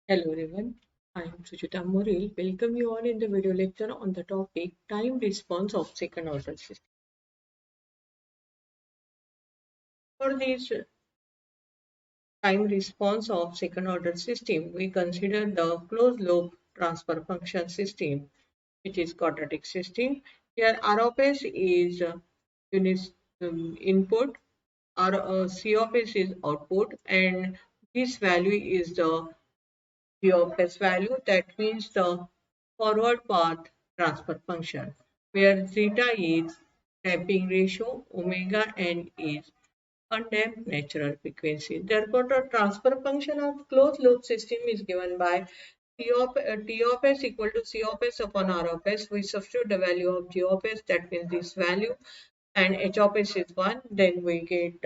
Hello everyone, I am Sujita Moril. Welcome you all in the video lecture on the topic time response of second order system. For this time response of second order system, we consider the closed loop transfer function system, which is quadratic system. Here R of S is unit input, C of S is output, and this value is the G of S value. That means the forward path transfer function, where zeta is damping ratio, omega n is undamped natural frequency. Therefore, the transfer function of closed loop system is given by T of S equal to C of S upon R of S. We substitute the value of G of S, that means this value, and H of S is 1, then we get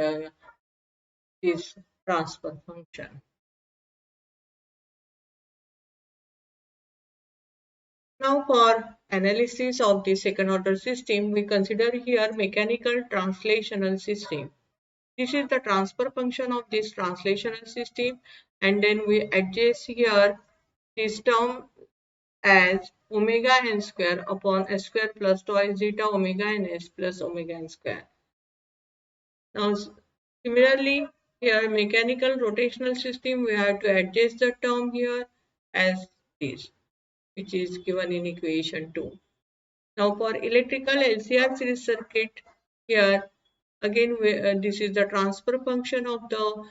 this transfer function. Now for analysis of the second order system, we consider here mechanical translational system. This is the transfer function of this translational system, and then we adjust here this term as omega n square upon s square plus twice zeta omega n s plus omega n square. Now similarly here mechanical rotational system, we have to adjust the term here as this, which is given in equation 2. Now for electrical LCR series circuit, here again this is the transfer function of the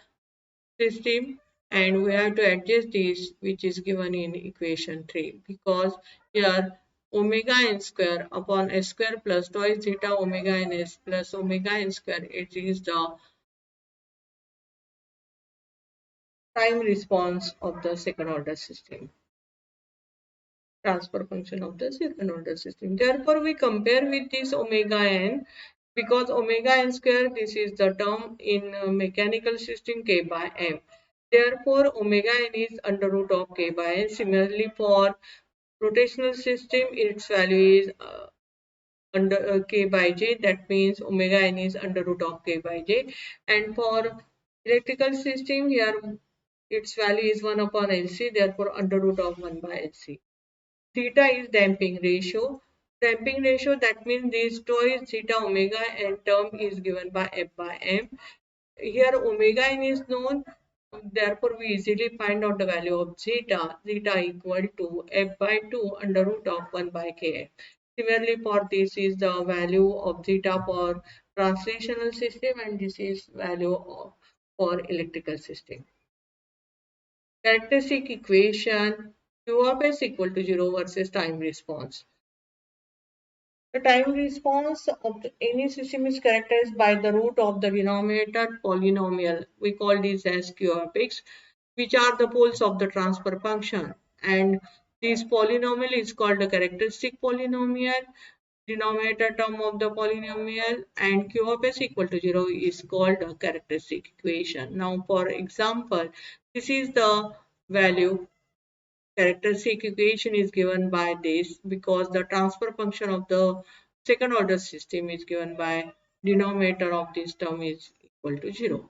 system, and we have to adjust this, which is given in equation 3, because here omega n square upon s square plus twice zeta omega n s plus omega n square, it is the time response of the second order system, transfer function of the second order system. Therefore, we compare with this omega n, because omega n square, this is the term in mechanical system k by m. Therefore, omega n is under root of k by n. Similarly, for rotational system, its value is under k by j. That means omega n is under root of k by j. And for electrical system, here its value is 1 upon LC. Therefore, under root of 1 by LC. Theta is damping ratio. Damping ratio, that means this twice zeta omega n term is given by f by m. Here omega n is known, therefore we easily find out the value of zeta. Zeta equal to f by 2 under root of 1 by kf. Similarly, for this is the value of zeta for translational system, and this is value for electrical system. Characteristic equation Q of S equal to 0 versus time response. The time response of any system is characterized by the root of the denominator polynomial. We call this as Q of X, which are the poles of the transfer function. And this polynomial is called the characteristic polynomial, denominator term of the polynomial, and Q of S equal to 0 is called a characteristic equation. Now, for example, this is the value. Characteristic equation is given by this, because the transfer function of the second order system is given by denominator of this term is equal to 0.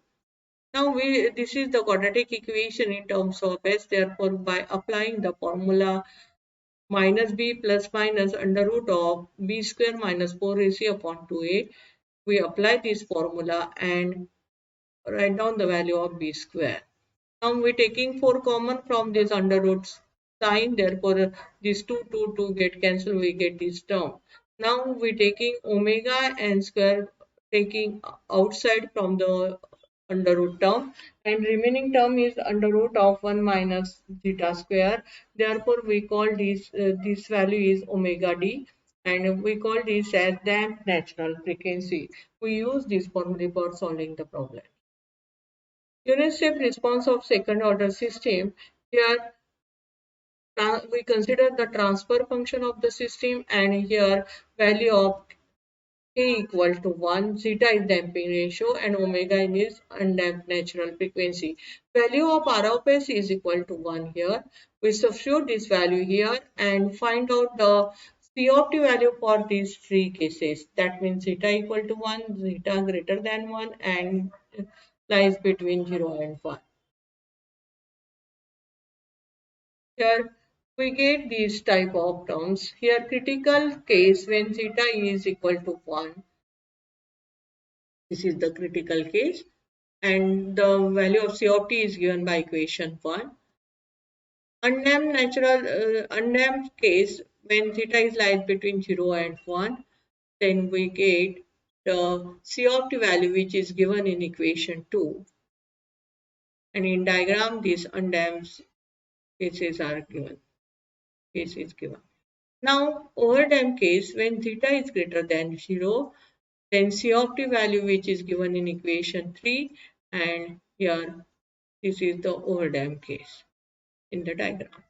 Now this is the quadratic equation in terms of S. Therefore, by applying the formula minus b plus minus under root of b square minus 4ac upon 2a, we apply this formula and write down the value of b square. Now we're taking 4 common from this under root sign, therefore these 2 get cancelled, we get this term. Now we're taking omega n square, taking outside from the under root term, and remaining term is under root of 1 minus zeta square. Therefore we call this value is omega d, and we call this as damped natural frequency. We use this formula for solving the problem. Unit step response of second order system. Here we consider the transfer function of the system, and here value of k equal to 1, zeta is damping ratio, and omega n is undamped natural frequency. Value of R of S is equal to 1 here. We substitute this value here and find out the C of t value for these three cases. That means zeta equal to 1, zeta greater than 1, and lies between 0 and 1. Here we get these type of terms. Here critical case when theta is equal to 1. This is the critical case and the value of C of t is given by equation 1. Undamped case when theta is lies between 0 and 1, then we get the C of t value which is given in equation 2. And in diagram these undamped cases are given. Case is given. Now overdamped case when theta is greater than 0, then C of t value which is given in equation 3, and here this is the overdamped case in the diagram.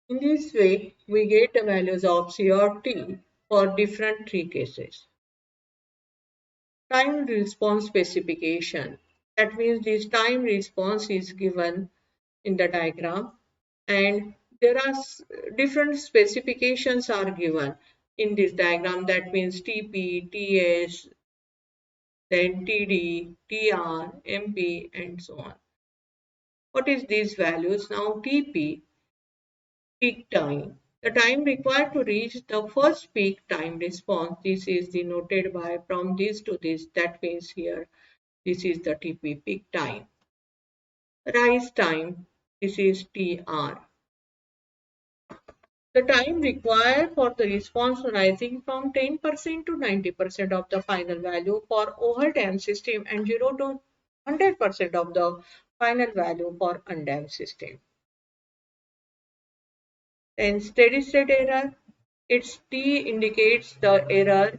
In this way, we get the values of C of t for different three cases. Time response specification. That means this time response is given in the diagram, and there are different specifications are given in this diagram. That means TP, TS, then TD, TR, MP, and so on. What is these values? Now TP, peak time. The time required to reach the first peak time response. This is denoted by from this to this. That means here this is the TP peak time. Rise time. This is TR. The time required for the response rising from 10% to 90% of the final value for overdamped system and 0 to 100% of the final value for undamped system. Then steady state error, its T indicates the error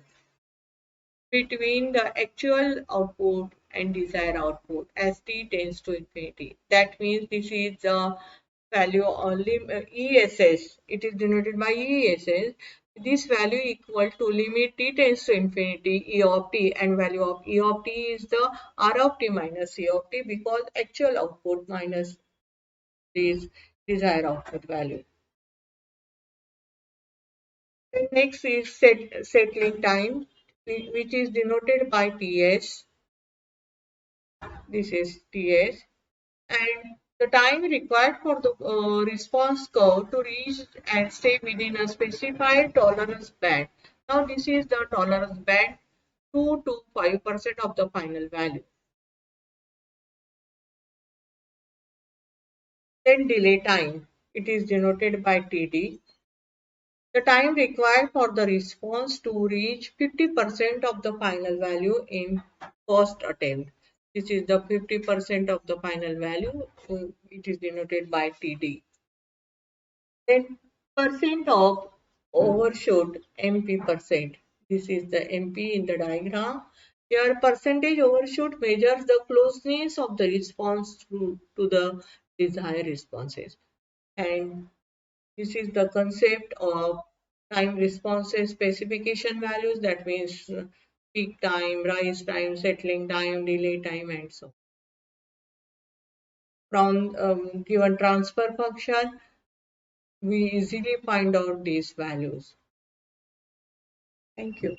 between the actual output and desired output as t tends to infinity. That means this is the value only ESS. It is denoted by ESS. This value equal to limit t tends to infinity E of t, and value of E of t is the R of t minus C of t because actual output minus this desired output value. And next is settling time, which is denoted by Ts. This is Ts, and the time required for the response curve to reach and stay within a specified tolerance band. Now this is the tolerance band 2 to 5% of the final value. Then delay time. It is denoted by Td. The time required for the response to reach 50% of the final value in first attempt. This is the 50% of the final value. It is denoted by Td. Then percent of overshoot, MP percent. This is the MP in the diagram. Here percentage overshoot measures the closeness of the response to the desired responses. And this is the concept of time responses specification values. That means peak time, rise time, settling time, delay time, and so on. From given transfer function, we easily find out these values. Thank you.